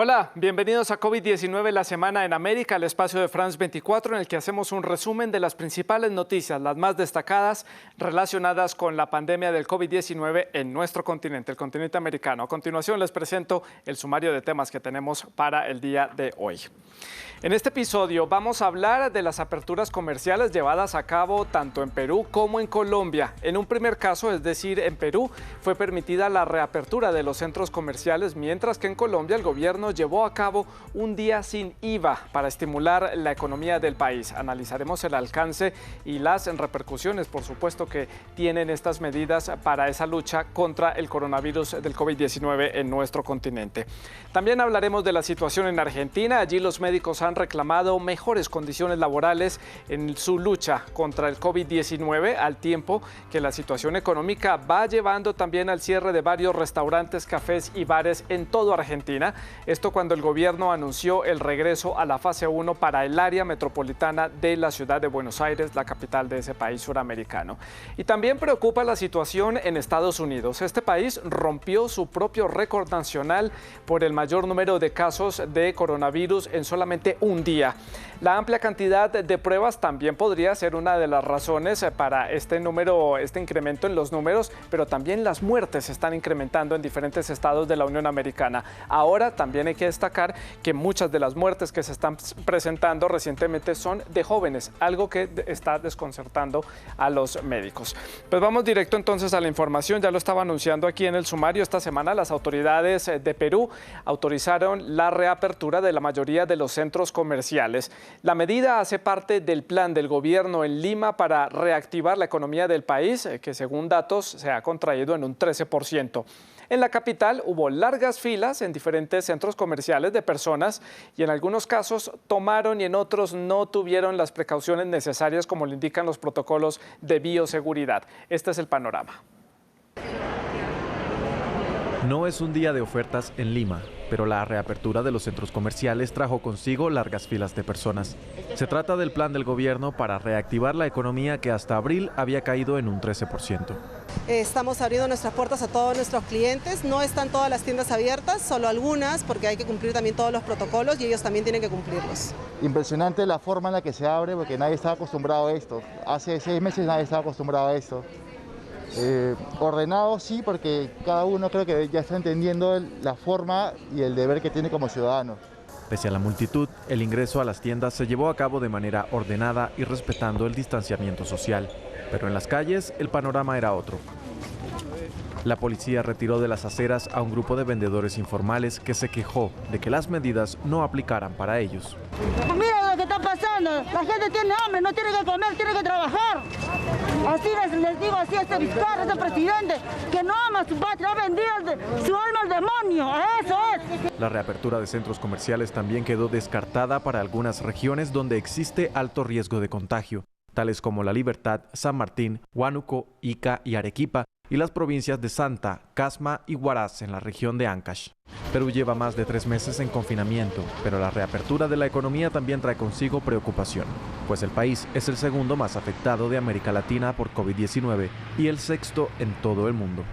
Hola, bienvenidos a COVID-19 la semana en América, el espacio de France 24 en el que hacemos un resumen de las principales noticias, las más destacadas relacionadas con la pandemia del COVID-19 en nuestro continente, el continente americano. A continuación les presento el sumario de temas que tenemos para el día de hoy. En este episodio vamos a hablar de las aperturas comerciales llevadas a cabo tanto en Perú como en Colombia. En un primer caso, es decir, en Perú, fue permitida la reapertura de los centros comerciales, mientras que en Colombia el gobierno llevó a cabo un día sin IVA para estimular la economía del país. Analizaremos el alcance y las repercusiones, por supuesto, que tienen estas medidas para esa lucha contra el coronavirus del COVID-19 en nuestro continente. También hablaremos de la situación en Argentina. Allí los médicos han reclamado mejores condiciones laborales en su lucha contra el COVID-19, al tiempo que la situación económica va llevando también al cierre de varios restaurantes, cafés y bares en toda Argentina. Esto cuando el gobierno anunció el regreso a la fase 1 para el área metropolitana de la ciudad de Buenos Aires, la capital de ese país suramericano. Y también preocupa la situación en Estados Unidos. Este país rompió su propio récord nacional por el mayor número de casos de coronavirus en solamente un día. La amplia cantidad de pruebas también podría ser una de las razones para este incremento en los números, pero también las muertes se están incrementando en diferentes estados de la Unión Americana. Ahora también hay que destacar que muchas de las muertes que se están presentando recientemente son de jóvenes, algo que está desconcertando a los médicos. Pues vamos directo entonces a la información. Ya lo estaba anunciando aquí en el sumario. Esta semana las autoridades de Perú autorizaron la reapertura de la mayoría de los centros comerciales. La medida hace parte del plan del gobierno en Lima para reactivar la economía del país, que según datos se ha contraído en un 13%. En la capital hubo largas filas en diferentes centros comerciales de personas y en algunos casos tomaron y en otros no tuvieron las precauciones necesarias como lo indican los protocolos de bioseguridad. Este es el panorama. No es un día de ofertas en Lima, pero la reapertura de los centros comerciales trajo consigo largas filas de personas. Se trata del plan del gobierno para reactivar la economía que hasta abril había caído en un 13%. Estamos abriendo nuestras puertas a todos nuestros clientes. No están todas las tiendas abiertas, solo algunas, porque hay que cumplir también todos los protocolos y ellos también tienen que cumplirlos. Impresionante la forma en la que se abre, porque nadie estaba acostumbrado a esto. Hace 6 meses nadie estaba acostumbrado a esto. Ordenado sí, porque cada uno creo que ya está entendiendo la forma y el deber que tiene como ciudadano. Pese a la multitud, el ingreso a las tiendas se llevó a cabo de manera ordenada y respetando el distanciamiento social. Pero en las calles el panorama era otro. La policía retiró de las aceras a un grupo de vendedores informales que se quejó de que las medidas no aplicaran para ellos. Mira lo que está pasando, la gente tiene hambre, no tiene que comer, tiene que trabajar. Así les digo así a este Vizcarra, a este presidente, que no ama a su patria, ha vendido su alma al demonio, eso es. La reapertura de centros comerciales también quedó descartada para algunas regiones donde existe alto riesgo de contagio, tales como La Libertad, San Martín, Huánuco, Ica y Arequipa, y las provincias de Santa, Casma y Huaraz en la región de Ancash. Perú lleva más de 3 meses en confinamiento, pero la reapertura de la economía también trae consigo preocupación, pues el país es el segundo más afectado de América Latina por COVID-19 y el sexto en todo el mundo.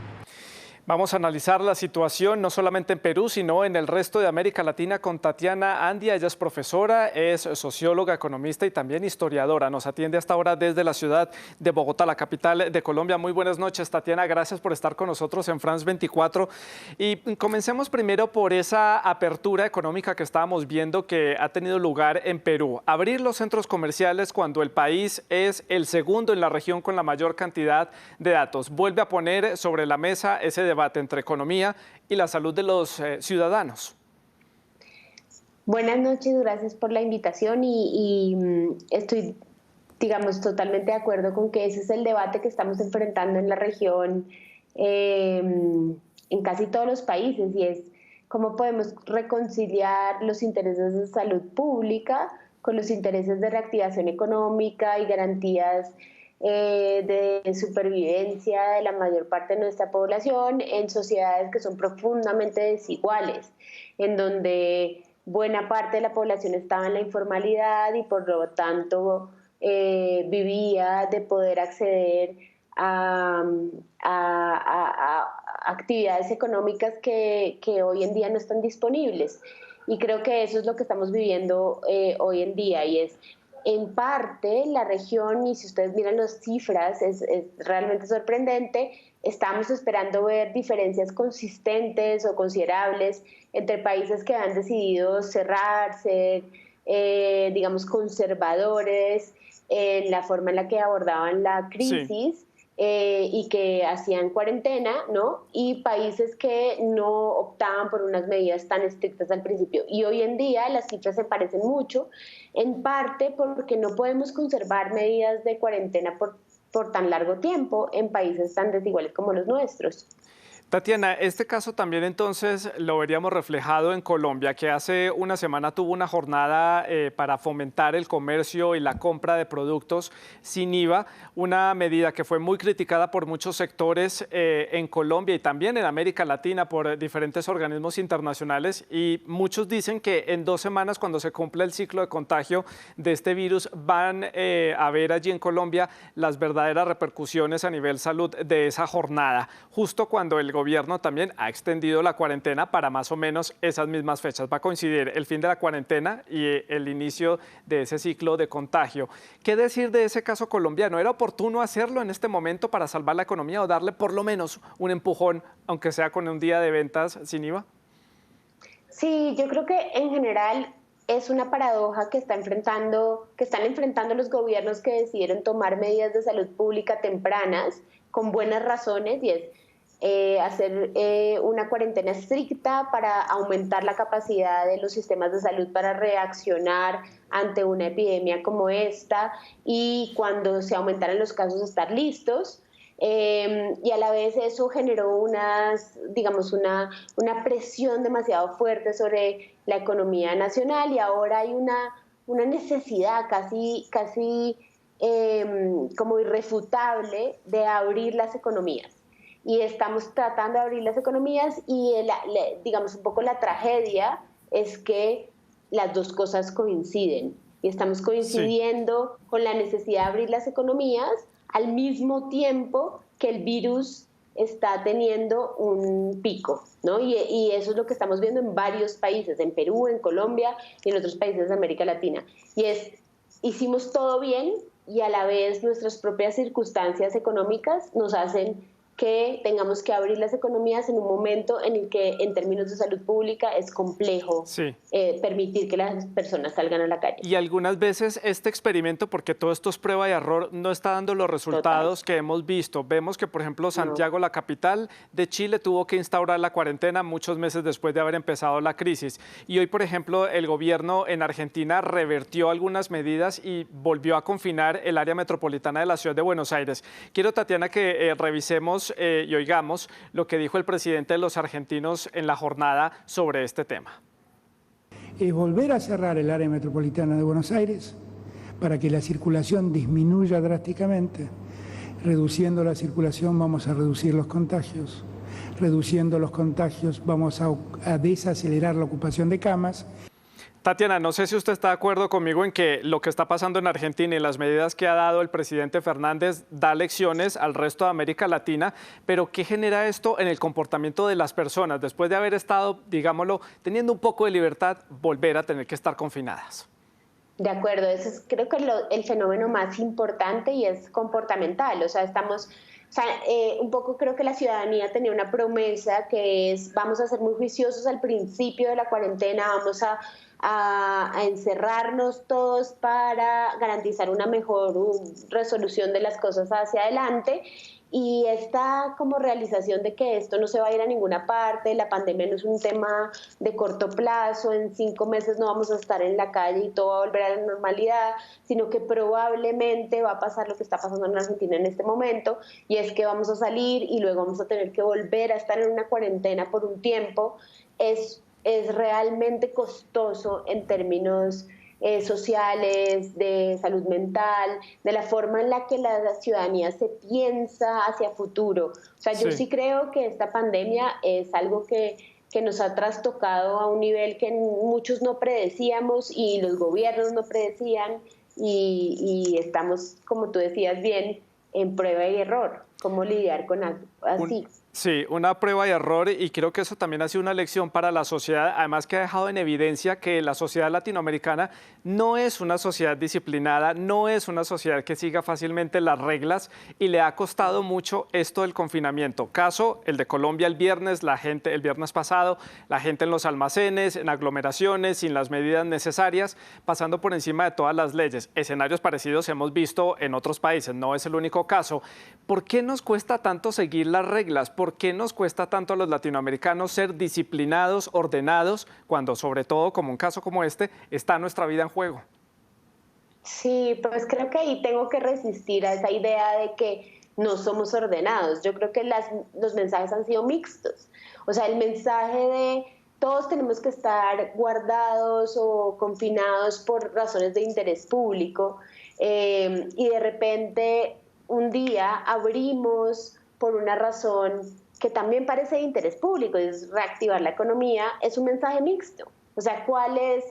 Vamos a analizar la situación no solamente en Perú, sino en el resto de América Latina con Tatiana Andia. Ella es profesora, es socióloga, economista y también historiadora. Nos atiende hasta ahora desde la ciudad de Bogotá, la capital de Colombia. Muy buenas noches, Tatiana. Gracias por estar con nosotros en France 24. Y comencemos primero por esa apertura económica que estábamos viendo que ha tenido lugar en Perú. Abrir los centros comerciales cuando el país es el segundo en la región con la mayor cantidad de datos. Vuelve a poner sobre la mesa ese debate entre economía y la salud de los ciudadanos. Buenas noches, gracias por la invitación y estoy, digamos, totalmente de acuerdo con que ese es el debate que estamos enfrentando en la región, en casi todos los países, y es cómo podemos reconciliar los intereses de salud pública con los intereses de reactivación económica y garantías de supervivencia de la mayor parte de nuestra población en sociedades que son profundamente desiguales, en donde buena parte de la población estaba en la informalidad y por lo tanto vivía de poder acceder a actividades económicas que hoy en día no están disponibles. Y creo que eso es lo que estamos viviendo hoy en día, y es en parte la región, y si ustedes miran las cifras, es realmente sorprendente. Estamos esperando ver diferencias consistentes o considerables entre países que han decidido cerrarse, digamos, conservadores en la forma en la que abordaban la crisis. Sí. Y que hacían cuarentena, ¿no? Y países que no optaban por unas medidas tan estrictas al principio. Y hoy en día las cifras se parecen mucho, en parte porque no podemos conservar medidas de cuarentena por tan largo tiempo en países tan desiguales como los nuestros. Tatiana, este caso también entonces lo veríamos reflejado en Colombia, que hace una semana tuvo una jornada para fomentar el comercio y la compra de productos sin IVA, una medida que fue muy criticada por muchos sectores en Colombia y también en América Latina por diferentes organismos internacionales, y muchos dicen que en 2 semanas, cuando se cumpla el ciclo de contagio de este virus, van a ver allí en Colombia las verdaderas repercusiones a nivel salud de esa jornada, justo cuando el gobierno también ha extendido la cuarentena para más o menos esas mismas fechas. Va a coincidir el fin de la cuarentena y el inicio de ese ciclo de contagio. ¿Qué decir de ese caso colombiano? ¿Era oportuno hacerlo en este momento para salvar la economía o darle por lo menos un empujón, aunque sea con un día de ventas sin IVA? Sí, yo creo que en general es una paradoja que están enfrentando los gobiernos que decidieron tomar medidas de salud pública tempranas con buenas razones, y es hacer una cuarentena estricta para aumentar la capacidad de los sistemas de salud para reaccionar ante una epidemia como esta, y cuando se aumentaran los casos estar listos. Y a la vez eso generó una presión demasiado fuerte sobre la economía nacional, y ahora hay una necesidad casi como irrefutable de abrir las economías. Y estamos tratando de abrir las economías, y digamos un poco la tragedia es que las dos cosas coinciden, y estamos coincidiendo con la necesidad de abrir las economías al mismo tiempo que el virus está teniendo un pico, ¿no? Y eso es lo que estamos viendo en varios países, en Perú, en Colombia y en otros países de América Latina. Y hicimos todo bien, y a la vez nuestras propias circunstancias económicas nos hacen que tengamos que abrir las economías en un momento en el que en términos de salud pública es complejo permitir que las personas salgan a la calle. Y algunas veces este experimento, porque todo esto es prueba y error, no está dando los resultados que hemos visto. Vemos que, por ejemplo, Santiago, la capital de Chile, tuvo que instaurar la cuarentena muchos meses después de haber empezado la crisis. Y hoy, por ejemplo, el gobierno en Argentina revertió algunas medidas y volvió a confinar el área metropolitana de la ciudad de Buenos Aires. Quiero, Tatiana, que revisemos y oigamos lo que dijo el presidente de los argentinos en la jornada sobre este tema. Es volver a cerrar el área metropolitana de Buenos Aires para que la circulación disminuya drásticamente. Reduciendo la circulación vamos a reducir los contagios. Reduciendo los contagios vamos a desacelerar la ocupación de camas. Tatiana, no sé si usted está de acuerdo conmigo en que lo que está pasando en Argentina y las medidas que ha dado el presidente Fernández da lecciones al resto de América Latina, pero ¿qué genera esto en el comportamiento de las personas después de haber estado, digámoslo, teniendo un poco de libertad, volver a tener que estar confinadas? De acuerdo, eso es creo que el fenómeno más importante, y es comportamental. Un poco creo que la ciudadanía tenía una promesa que es: vamos a ser muy juiciosos al principio de la cuarentena, vamos a encerrarnos todos para garantizar una mejor resolución de las cosas hacia adelante. Y esta como realización de que esto no se va a ir a ninguna parte, la pandemia no es un tema de corto plazo, en 5 meses no vamos a estar en la calle y todo va a volver a la normalidad, sino que probablemente va a pasar lo que está pasando en Argentina en este momento, y es que vamos a salir y luego vamos a tener que volver a estar en una cuarentena por un tiempo. Es realmente costoso en términos sociales, de salud mental, de la forma en la que la ciudadanía se piensa hacia futuro. Yo sí creo que esta pandemia es algo que nos ha trastocado a un nivel que muchos no predecíamos y los gobiernos no predecían, y estamos, como tú decías bien, en prueba y error. cómo lidiar con algo así. Sí, una prueba y error, y creo que eso también ha sido una lección para la sociedad, además que ha dejado en evidencia que la sociedad latinoamericana no es una sociedad disciplinada, no es una sociedad que siga fácilmente las reglas, y le ha costado mucho esto del confinamiento. Caso el de Colombia el viernes pasado, la gente en los almacenes, en aglomeraciones, sin las medidas necesarias, pasando por encima de todas las leyes. Escenarios parecidos hemos visto en otros países, no es el único caso. ¿Por qué nos cuesta tanto seguir las reglas? ¿Por qué nos cuesta tanto a los latinoamericanos ser disciplinados, ordenados, cuando sobre todo, como un caso como este, está nuestra vida en juego? Sí, pues creo que ahí tengo que resistir a esa idea de que no somos ordenados. Yo creo que los mensajes han sido mixtos. O sea, el mensaje de todos tenemos que estar guardados o confinados por razones de interés público, y de repente un día abrimos por una razón que también parece de interés público, es reactivar la economía, es un mensaje mixto. O sea, ¿cuál es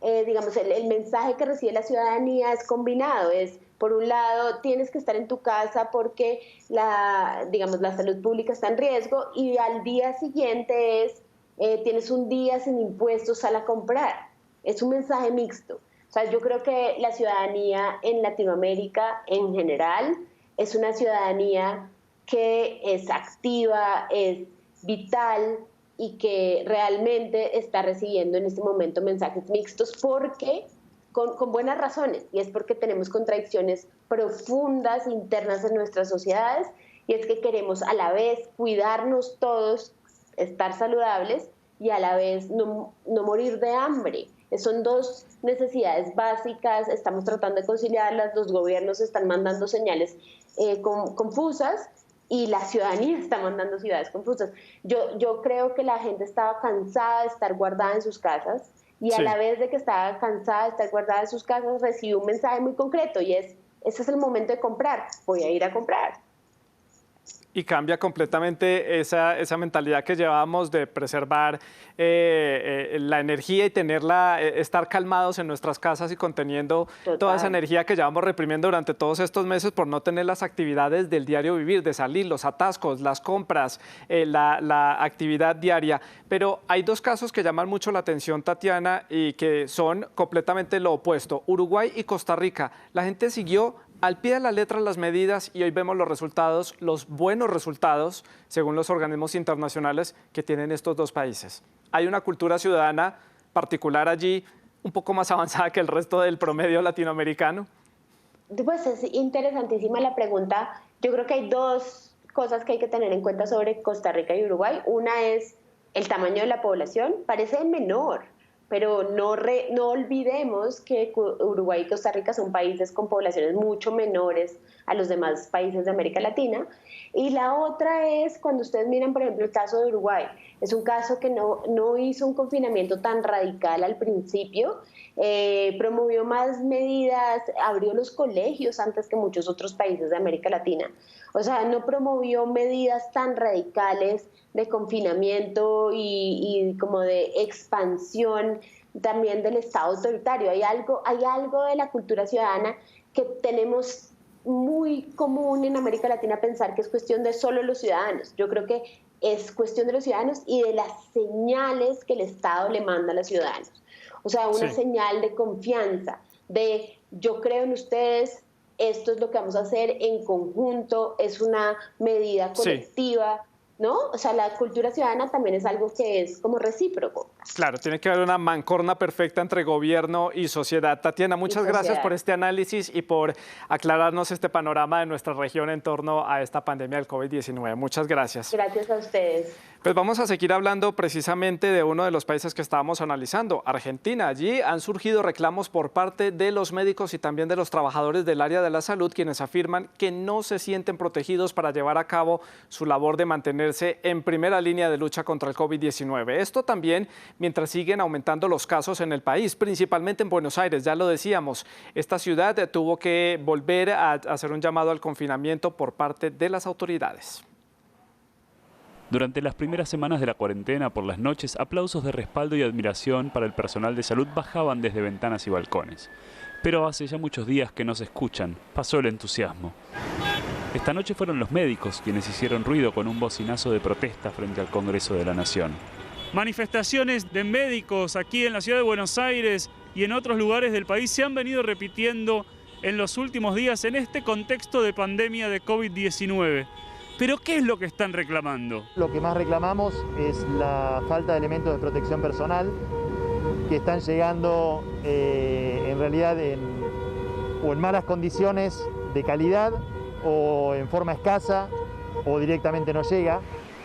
el mensaje que recibe la ciudadanía? Es combinado, es, por un lado, tienes que estar en tu casa porque la salud pública está en riesgo, y al día siguiente tienes un día sin impuestos, sal a comprar. Es un mensaje mixto. O sea, yo creo que la ciudadanía en Latinoamérica en general es una ciudadanía que es activa, es vital, y que realmente está recibiendo en este momento mensajes mixtos porque con buenas razones, y es porque tenemos contradicciones profundas internas en nuestras sociedades, y es que queremos a la vez cuidarnos todos, estar saludables, y a la vez no morir de hambre. Son dos necesidades básicas, estamos tratando de conciliarlas, los gobiernos están mandando señales confusas, y la ciudadanía está mandando señales confusas. Yo creo que la gente estaba cansada de estar guardada en sus casas, y a la vez de que estaba cansada de estar guardada en sus casas, recibió un mensaje muy concreto, y ese es el momento de comprar, voy a ir a comprar. Y cambia completamente esa mentalidad que llevábamos de preservar la energía y estar calmados en nuestras casas y conteniendo toda esa energía que llevamos reprimiendo durante todos estos meses por no tener las actividades del diario vivir, de salir, los atascos, las compras, la actividad diaria. Pero hay dos casos que llaman mucho la atención, Tatiana, y que son completamente lo opuesto: Uruguay y Costa Rica. La gente siguió al pie de la letra las medidas, y hoy vemos los resultados, los buenos resultados, según los organismos internacionales, que tienen estos dos países. Hay una cultura ciudadana particular allí, un poco más avanzada que el resto del promedio latinoamericano. Pues es interesantísima la pregunta. Yo creo que hay dos cosas que hay que tener en cuenta sobre Costa Rica y Uruguay. Una es el tamaño de la población, parece menor, pero no olvidemos que Uruguay y Costa Rica son países con poblaciones mucho menores a los demás países de América Latina. Y la otra es, cuando ustedes miran, por ejemplo, el caso de Uruguay, es un caso que no hizo un confinamiento tan radical al principio, promovió más medidas, abrió los colegios antes que muchos otros países de América Latina. O sea, no promovió medidas tan radicales de confinamiento y como de expansión también del Estado autoritario. Hay algo de la cultura ciudadana que tenemos muy común en América Latina, pensar que es cuestión de solo los ciudadanos. Yo creo que es cuestión de los ciudadanos y de las señales que el Estado le manda a los ciudadanos. O sea, una señal de confianza, de yo creo en ustedes, esto es lo que vamos a hacer en conjunto, es una medida colectiva. ¿No? O sea, la cultura ciudadana también es algo que es como recíproco. Claro, tiene que haber una mancorna perfecta entre gobierno y sociedad. Tatiana, muchas gracias por este análisis y por aclararnos este panorama de nuestra región en torno a esta pandemia del COVID-19. Muchas gracias. Gracias a ustedes. Pues vamos a seguir hablando precisamente de uno de los países que estábamos analizando, Argentina. Allí han surgido reclamos por parte de los médicos y también de los trabajadores del área de la salud, quienes afirman que no se sienten protegidos para llevar a cabo su labor de mantenerse en primera línea de lucha contra el COVID-19. Esto también mientras siguen aumentando los casos en el país, principalmente en Buenos Aires, ya lo decíamos. Esta ciudad tuvo que volver a hacer un llamado al confinamiento por parte de las autoridades. Durante las primeras semanas de la cuarentena, por las noches, aplausos de respaldo y admiración para el personal de salud bajaban desde ventanas y balcones. Pero hace ya muchos días que no se escuchan, pasó el entusiasmo. Esta noche fueron los médicos quienes hicieron ruido con un bocinazo de protesta frente al Congreso de la Nación. Manifestaciones de médicos aquí en la ciudad de Buenos Aires y en otros lugares del país se han venido repitiendo en los últimos días en este contexto de pandemia de COVID-19. ¿Pero qué es lo que están reclamando? Lo que más reclamamos es la falta de elementos de protección personal que están llegando en realidad o en malas condiciones de calidad o en forma escasa o directamente no llega.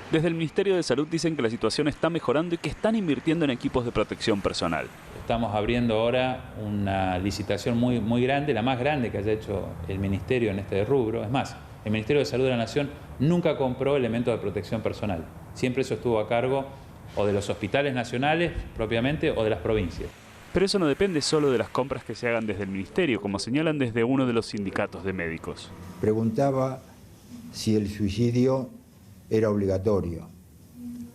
Desde el Ministerio de Salud dicen que la situación está mejorando y que están invirtiendo en equipos de protección personal. Estamos abriendo ahora una licitación muy grande, la más grande que haya hecho el Ministerio en este rubro. Es más, el Ministerio de Salud de la Nación nunca compró elementos de protección personal. Siempre eso estuvo a cargo o de los hospitales nacionales propiamente o de las provincias. Pero eso no depende solo de las compras que se hagan desde el Ministerio, como señalan desde uno de los sindicatos de médicos. Preguntaba si el suicidio era obligatorio,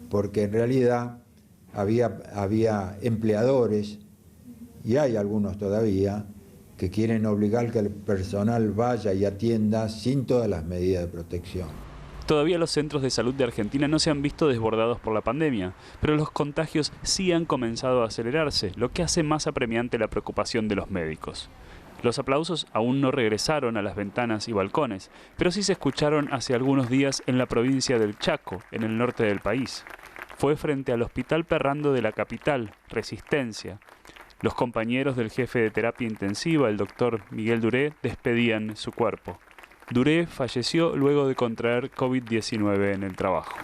porque en realidad había empleadores, y hay algunos todavía, que quieren obligar que el personal vaya y atienda sin todas las medidas de protección. Todavía los centros de salud de Argentina no se han visto desbordados por la pandemia, pero los contagios sí han comenzado a acelerarse, lo que hace más apremiante la preocupación de los médicos. Los aplausos aún no regresaron a las ventanas y balcones, pero sí se escucharon hace algunos días en la provincia del Chaco, en el norte del país. Fue frente al Hospital Perrando de la capital, Resistencia. Los compañeros del jefe de terapia intensiva, el doctor Miguel Duré, despedían su cuerpo. Duré falleció luego de contraer COVID-19 en el trabajo.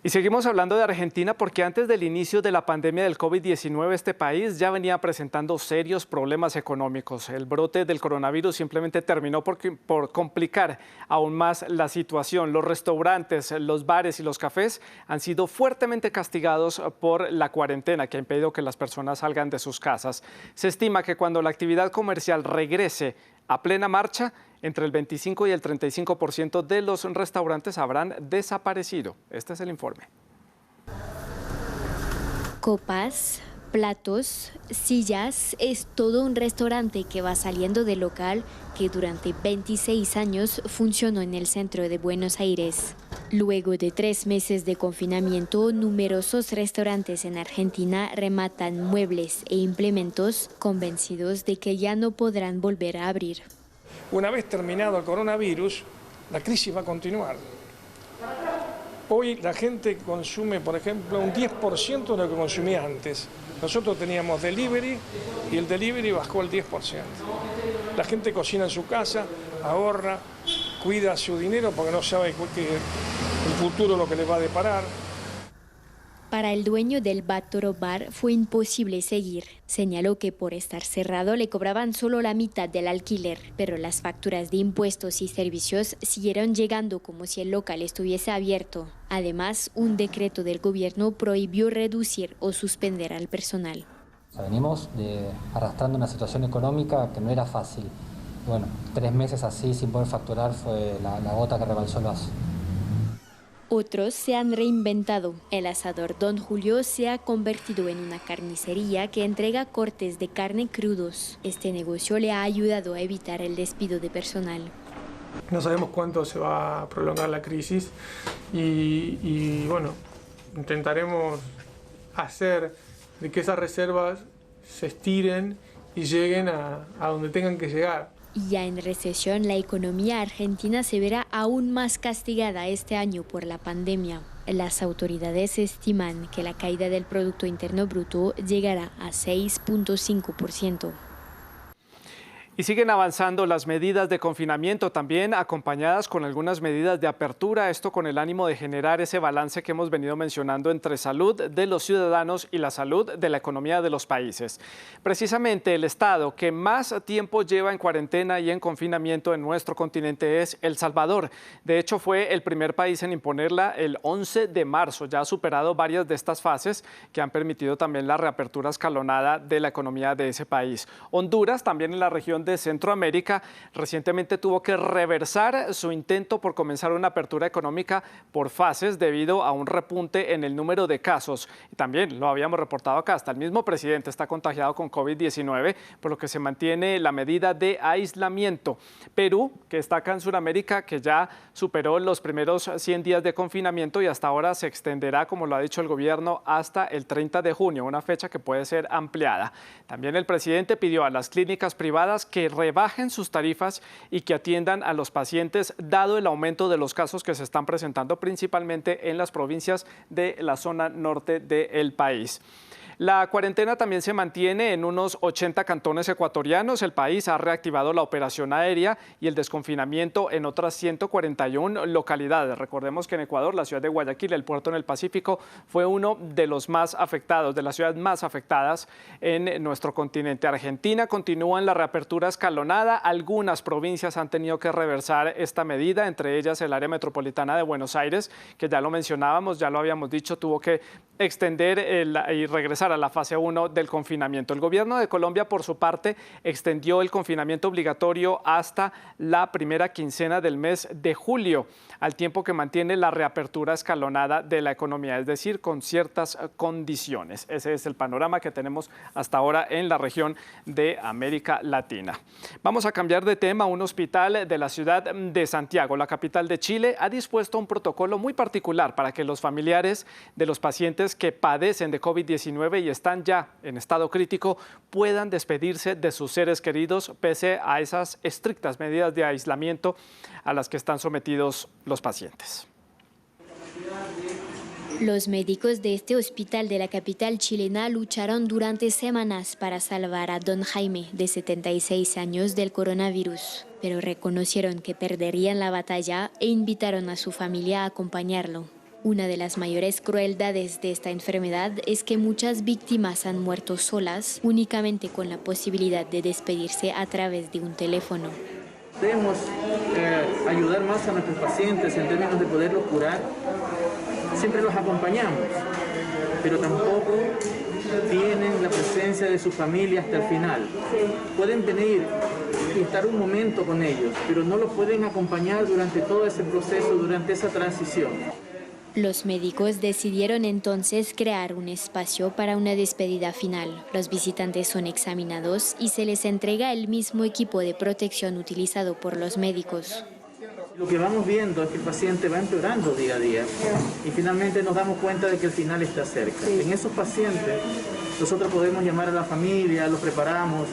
Y seguimos hablando de Argentina porque antes del inicio de la pandemia del COVID-19 este país ya venía presentando serios problemas económicos. El brote del coronavirus simplemente terminó por complicar aún más la situación. Los restaurantes, los bares y los cafés han sido fuertemente castigados por la cuarentena que ha impedido que las personas salgan de sus casas. Se estima que cuando la actividad comercial regrese a plena marcha, entre el 25 y el 35% de los restaurantes habrán desaparecido. Este es el informe. Copas, platos, sillas, es todo un restaurante que va saliendo del local que durante 26 años funcionó en el centro de Buenos Aires. Luego de 3 meses de confinamiento, numerosos restaurantes en Argentina rematan muebles e implementos convencidos de que ya no podrán volver a abrir. Una vez terminado el coronavirus, la crisis va a continuar. Hoy la gente consume, por ejemplo, un 10% de lo que consumía antes. Nosotros teníamos delivery y el delivery bajó el 10%. La gente cocina en su casa, ahorra, cuida su dinero porque no sabe el futuro lo que les va a deparar. Para el dueño del Battoro Bar fue imposible seguir. Señaló que por estar cerrado le cobraban solo la mitad del alquiler, pero las facturas de impuestos y servicios siguieron llegando como si el local estuviese abierto. Además, un decreto del gobierno prohibió reducir o suspender al personal. Venimos arrastrando una situación económica que no era fácil. Bueno, 3 meses así sin poder facturar fue la gota que rebalsó el vaso. Otros se han reinventado. El asador Don Julio se ha convertido en una carnicería que entrega cortes de carne crudos. Este negocio le ha ayudado a evitar el despido de personal. No sabemos cuánto se va a prolongar la crisis y bueno, intentaremos hacer de que esas reservas se estiren y lleguen a donde tengan que llegar. Ya en recesión, la economía argentina se verá aún más castigada este año por la pandemia. Las autoridades estiman que la caída del Producto Interno Bruto llegará a 6.5%. Y siguen avanzando las medidas de confinamiento, también acompañadas con algunas medidas de apertura, esto con el ánimo de generar ese balance que hemos venido mencionando entre salud de los ciudadanos y la salud de la economía de los países. Precisamente el estado que más tiempo lleva en cuarentena y en confinamiento en nuestro continente es El Salvador. De hecho, fue el primer país en imponerla el 11 de marzo. Ya ha superado varias de estas fases que han permitido también la reapertura escalonada de la economía de ese país. Honduras, también en la región región de Centroamérica recientemente tuvo que reversar su intento por comenzar una apertura económica por fases debido a un repunte en el número de casos. También lo habíamos reportado acá, hasta el mismo presidente está contagiado con COVID-19, por lo que se mantiene la medida de aislamiento. Perú, que está acá en Sudamérica, que ya superó los primeros 100 días de confinamiento y hasta ahora se extenderá, como lo ha dicho el gobierno, hasta el 30 de junio, una fecha que puede ser ampliada. También el presidente pidió a las clínicas privadas que rebajen sus tarifas y que atiendan a los pacientes, dado el aumento de los casos que se están presentando principalmente en las provincias de la zona norte del país. La cuarentena también se mantiene en unos 80 cantones ecuatorianos. El país ha reactivado la operación aérea y el desconfinamiento en otras 141 localidades. Recordemos que en Ecuador, la ciudad de Guayaquil, el puerto en el Pacífico, fue uno de los más afectados, de las ciudades más afectadas en nuestro continente. Argentina continúa en la reapertura escalonada. Algunas provincias han tenido que reversar esta medida, entre ellas el área metropolitana de Buenos Aires, que ya lo mencionábamos, ya lo habíamos dicho, tuvo que extender y regresar a la fase 1 del confinamiento. El gobierno de Colombia, por su parte, extendió el confinamiento obligatorio hasta la primera quincena del mes de julio, al tiempo que mantiene la reapertura escalonada de la economía, es decir, con ciertas condiciones. Ese es el panorama que tenemos hasta ahora en la región de América Latina. Vamos a cambiar de tema. Un hospital de la ciudad de Santiago, la capital de Chile, ha dispuesto un protocolo muy particular para que los familiares de los pacientes que padecen de COVID-19 y están ya en estado crítico puedan despedirse de sus seres queridos pese a esas estrictas medidas de aislamiento a las que están sometidos los pacientes. Los médicos de este hospital de la capital chilena lucharon durante semanas para salvar a don Jaime, de 76 años, del coronavirus, pero reconocieron que perderían la batalla e invitaron a su familia a acompañarlo. Una de las mayores crueldades de esta enfermedad es que muchas víctimas han muerto solas, únicamente con la posibilidad de despedirse a través de un teléfono. Debemos ayudar más a nuestros pacientes en términos de poderlos curar. Siempre los acompañamos, pero tampoco tienen la presencia de su familia hasta el final. Pueden venir y estar un momento con ellos, pero no los pueden acompañar durante todo ese proceso, durante esa transición. Los médicos decidieron entonces crear un espacio para una despedida final. Los visitantes son examinados y se les entrega el mismo equipo de protección utilizado por los médicos. Lo que vamos viendo es que el paciente va empeorando día a día y finalmente nos damos cuenta de que el final está cerca. En esos pacientes nosotros podemos llamar a la familia, los preparamos,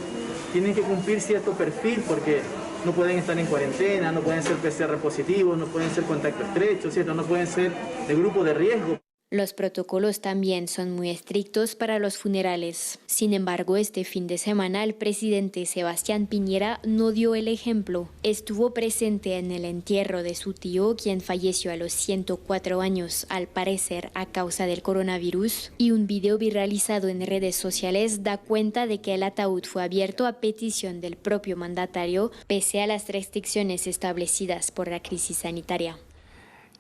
tienen que cumplir cierto perfil porque no pueden estar en cuarentena, no pueden ser PCR positivos, no pueden ser contacto estrecho, ¿cierto? No pueden ser de grupo de riesgo. Los protocolos también son muy estrictos para los funerales. Sin embargo, este fin de semana el presidente Sebastián Piñera no dio el ejemplo. Estuvo presente en el entierro de su tío, quien falleció a los 104 años, al parecer a causa del coronavirus, y un video viralizado en redes sociales da cuenta de que el ataúd fue abierto a petición del propio mandatario, pese a las restricciones establecidas por la crisis sanitaria.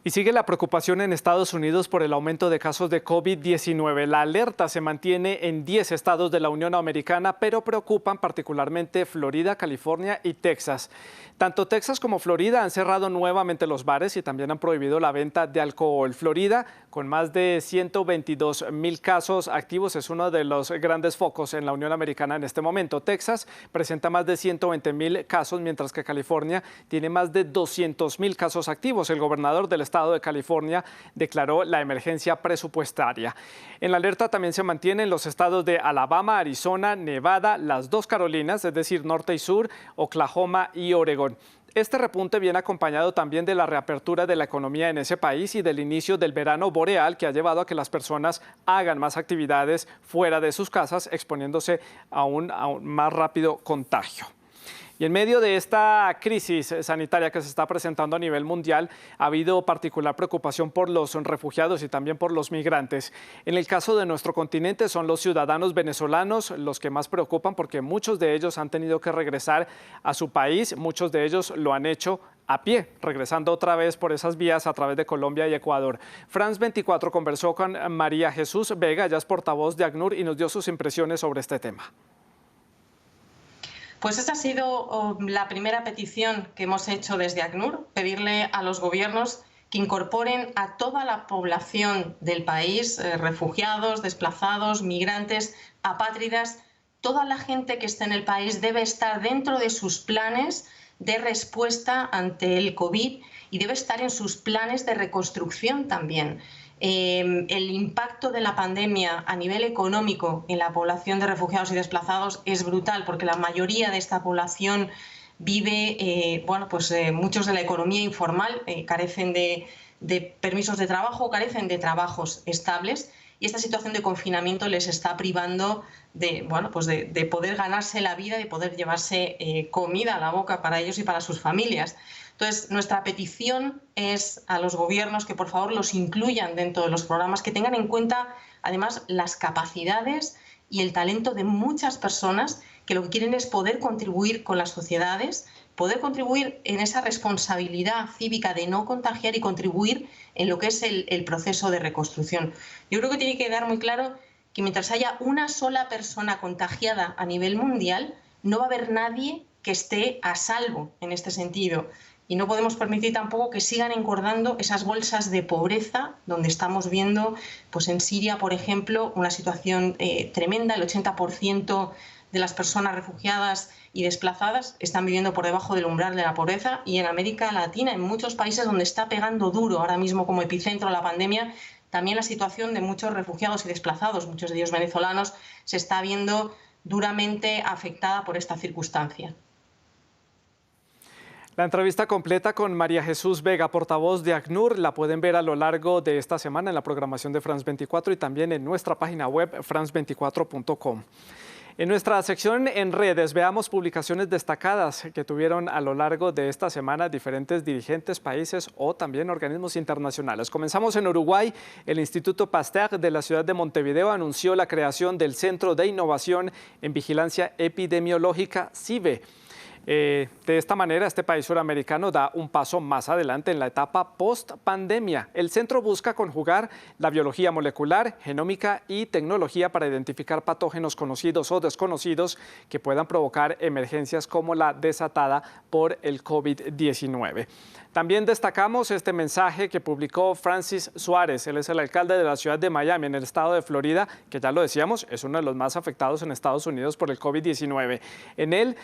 Y sigue la preocupación en Estados Unidos por el aumento de casos de COVID-19. La alerta se mantiene en 10 estados de la Unión Americana, pero preocupan particularmente Florida, California y Texas. Tanto Texas como Florida han cerrado nuevamente los bares y también han prohibido la venta de alcohol. Florida, con más de 122.000 casos activos, es uno de los grandes focos en la Unión Americana en este momento. Texas presenta más de 120.000 casos, mientras que California tiene más de 200.000 casos activos. El gobernador del estado de California declaró la emergencia presupuestaria. En la alerta también se mantienen los estados de Alabama, Arizona, Nevada, las dos Carolinas, es decir, norte y sur, Oklahoma y Oregón. Este repunte viene acompañado también de la reapertura de la economía en ese país y del inicio del verano boreal, que ha llevado a que las personas hagan más actividades fuera de sus casas, exponiéndose a un más rápido contagio. Y en medio de esta crisis sanitaria que se está presentando a nivel mundial, ha habido particular preocupación por los refugiados y también por los migrantes. En el caso de nuestro continente son los ciudadanos venezolanos los que más preocupan porque muchos de ellos han tenido que regresar a su país, muchos de ellos lo han hecho a pie, regresando otra vez por esas vías a través de Colombia y Ecuador. France 24 conversó con María Jesús Vega, ella es portavoz de ACNUR y nos dio sus impresiones sobre este tema. Pues esa ha sido la primera petición que hemos hecho desde ACNUR, pedirle a los gobiernos que incorporen a toda la población del país, refugiados, desplazados, migrantes, apátridas. Toda la gente que esté en el país debe estar dentro de sus planes de respuesta ante el COVID y debe estar en sus planes de reconstrucción también. El impacto de la pandemia a nivel económico en la población de refugiados y desplazados es brutal, porque la mayoría de esta población vive, muchos de la economía informal, carecen de permisos de trabajo o carecen de trabajos estables, y esta situación de confinamiento les está privando de poder ganarse la vida, de poder llevarse comida a la boca para ellos y para sus familias. Entonces, nuestra petición es a los gobiernos que por favor los incluyan dentro de los programas, que tengan en cuenta además las capacidades y el talento de muchas personas que lo que quieren es poder contribuir con las sociedades, poder contribuir en esa responsabilidad cívica de no contagiar y contribuir en lo que es el proceso de reconstrucción. Yo creo que tiene que quedar muy claro que mientras haya una sola persona contagiada a nivel mundial, no va a haber nadie que esté a salvo en este sentido. Y no podemos permitir tampoco que sigan engordando esas bolsas de pobreza, donde estamos viendo, pues en Siria, por ejemplo, una situación tremenda. El 80% de las personas refugiadas y desplazadas están viviendo por debajo del umbral de la pobreza, y en América Latina, en muchos países donde está pegando duro ahora mismo como epicentro la pandemia, también la situación de muchos refugiados y desplazados, muchos de ellos venezolanos, se está viendo duramente afectada por esta circunstancia. La entrevista completa con María Jesús Vega, portavoz de ACNUR, la pueden ver a lo largo de esta semana en la programación de France 24 y también en nuestra página web france24.com. En nuestra sección en redes veamos publicaciones destacadas que tuvieron a lo largo de esta semana diferentes dirigentes, países o también organismos internacionales. Comenzamos en Uruguay. El Instituto Pasteur de la ciudad de Montevideo anunció la creación del Centro de Innovación en Vigilancia Epidemiológica, CIVE. De esta manera, este país suramericano da un paso más adelante en la etapa post-pandemia. El centro busca conjugar la biología molecular, genómica y tecnología para identificar patógenos conocidos o desconocidos que puedan provocar emergencias como la desatada por el COVID-19. También destacamos este mensaje que publicó Francis Suárez. Él es el alcalde de la ciudad de Miami, en el estado de Florida, que ya lo decíamos, es uno de los más afectados en Estados Unidos por el COVID-19. En él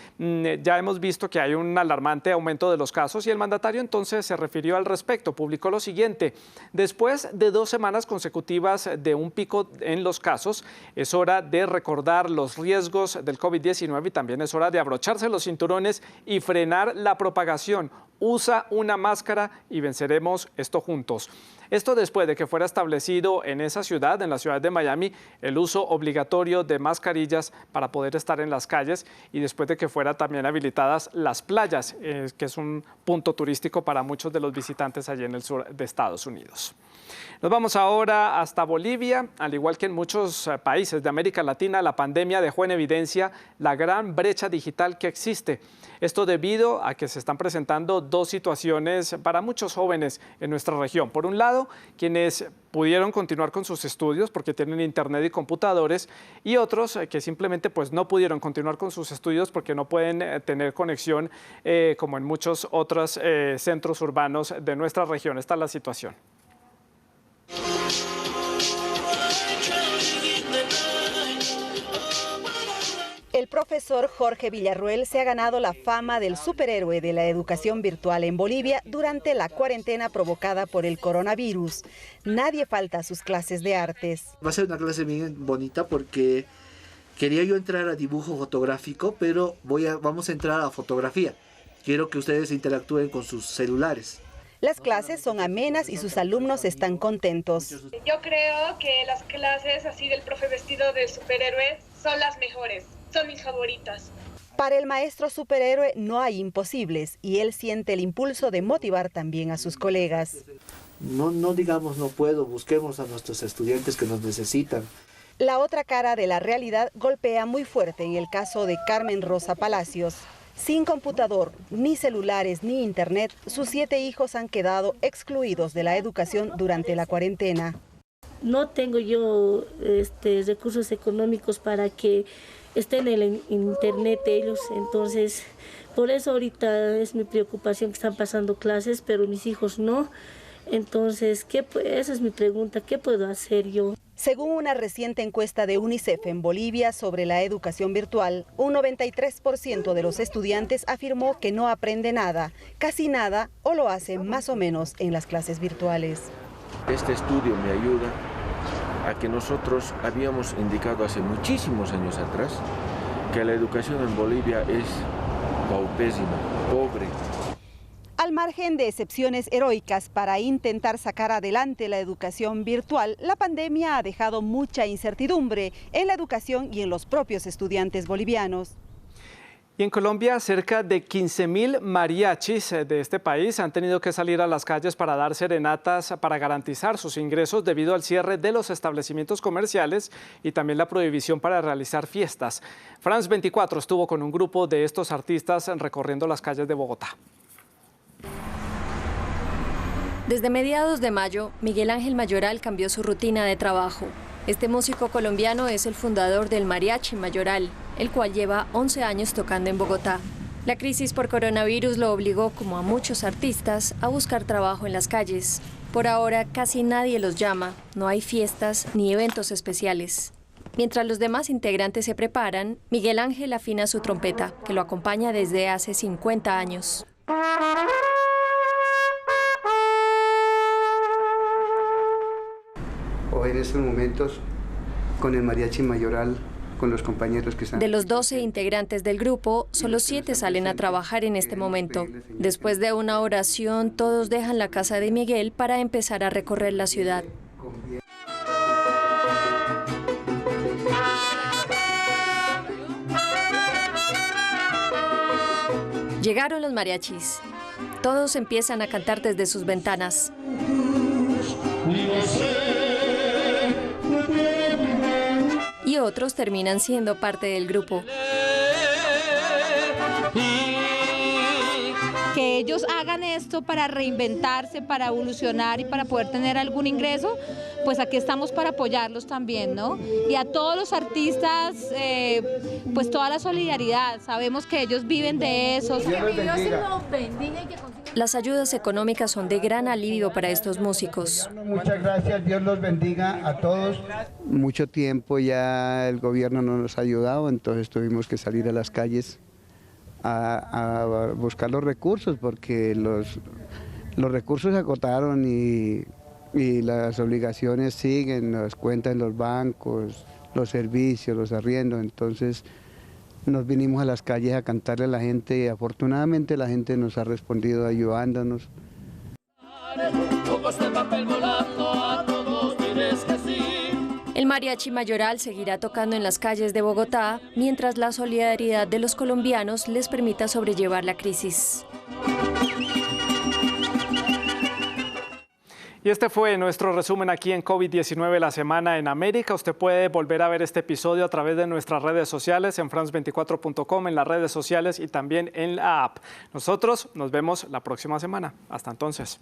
ya hemos visto que hay un alarmante aumento de los casos y el mandatario entonces se refirió al respecto. Publicó lo siguiente: después de 2 semanas consecutivas de un pico en los casos, es hora de recordar los riesgos del COVID-19 y también es hora de abrocharse los cinturones y frenar la propagación. Usa una máscara y venceremos esto juntos. Esto después de que fuera establecido en esa ciudad, en la ciudad de Miami, el uso obligatorio de mascarillas para poder estar en las calles y después de que fueran también habilitadas las playas, que es un punto turístico para muchos de los visitantes allí en el sur de Estados Unidos. Nos vamos ahora hasta Bolivia. Al igual que en muchos países de América Latina, la pandemia dejó en evidencia la gran brecha digital que existe. Esto debido a que se están presentando 2 situaciones para muchos jóvenes en nuestra región. Por un lado, quienes pudieron continuar con sus estudios porque tienen internet y computadores, y otros que simplemente pues no pudieron continuar con sus estudios porque no pueden tener conexión como en muchos otros centros urbanos de nuestra región. Esta es la situación. El profesor Jorge Villarruel se ha ganado la fama del superhéroe de la educación virtual en Bolivia durante la cuarentena provocada por el coronavirus. Nadie falta a sus clases de artes. Va a ser una clase bien bonita porque quería yo entrar a dibujo fotográfico, pero vamos a entrar a fotografía. Quiero que ustedes interactúen con sus celulares. Las clases son amenas y sus alumnos están contentos. Yo creo que las clases así del profe vestido de superhéroe son las mejores, son mis favoritas. Para el maestro superhéroe no hay imposibles y él siente el impulso de motivar también a sus colegas. No digamos no puedo, busquemos a nuestros estudiantes que nos necesitan. La otra cara de la realidad golpea muy fuerte en el caso de Carmen Rosa Palacios. Sin computador, ni celulares, ni internet, sus 7 hijos han quedado excluidos de la educación durante la cuarentena. No tengo yo recursos económicos para que estén en el internet ellos. Entonces, por eso ahorita es mi preocupación que están pasando clases, pero mis hijos no. Entonces, esa es mi pregunta, ¿qué puedo hacer yo? Según una reciente encuesta de UNICEF en Bolivia sobre la educación virtual, un 93% de los estudiantes afirmó que no aprende nada, casi nada, o lo hace más o menos en las clases virtuales. Este estudio me ayuda a que nosotros habíamos indicado hace muchísimos años atrás que la educación en Bolivia es paupésima, pobre. Al margen de excepciones heroicas para intentar sacar adelante la educación virtual, la pandemia ha dejado mucha incertidumbre en la educación y en los propios estudiantes bolivianos. Y en Colombia, cerca de 15.000 mariachis de este país han tenido que salir a las calles para dar serenatas para garantizar sus ingresos debido al cierre de los establecimientos comerciales y también la prohibición para realizar fiestas. France 24 estuvo con un grupo de estos artistas recorriendo las calles de Bogotá. Desde mediados de mayo, Miguel Ángel Mayoral cambió su rutina de trabajo. Este músico colombiano es el fundador del Mariachi Mayoral, el cual lleva 11 años tocando en Bogotá. La crisis por coronavirus lo obligó, como a muchos artistas, a buscar trabajo en las calles. Por ahora, casi nadie los llama, no hay fiestas ni eventos especiales. Mientras los demás integrantes se preparan, Miguel Ángel afina su trompeta, que lo acompaña desde hace 50 años. Hoy en estos momentos, con el Mariachi Mayoral, con los compañeros que están... De los 12 integrantes del grupo, solo 7 salen a trabajar en este momento. Después de una oración, todos dejan la casa de Miguel para empezar a recorrer la ciudad. Llegaron los mariachis. Todos empiezan a cantar desde sus ventanas. Y otros terminan siendo parte del grupo. Que ellos hagan esto para reinventarse, para evolucionar y para poder tener algún ingreso, pues aquí estamos para apoyarlos también, ¿no? Y a todos los artistas, pues toda la solidaridad. Sabemos que ellos viven de eso. Las ayudas económicas son de gran alivio para estos músicos. Muchas gracias, Dios los bendiga a todos. Mucho tiempo ya el gobierno no nos ha ayudado, entonces tuvimos que salir a las calles a buscar los recursos, porque los recursos se agotaron y las obligaciones siguen, las cuentas en los bancos, los servicios, los arriendos, entonces nos vinimos a las calles a cantarle a la gente y afortunadamente la gente nos ha respondido ayudándonos. El Mariachi Mayoral seguirá tocando en las calles de Bogotá mientras la solidaridad de los colombianos les permita sobrellevar la crisis. Y este fue nuestro resumen aquí en COVID-19 la semana en América. Usted puede volver a ver este episodio a través de nuestras redes sociales, en france24.com, en las redes sociales y también en la app. Nosotros nos vemos la próxima semana. Hasta entonces.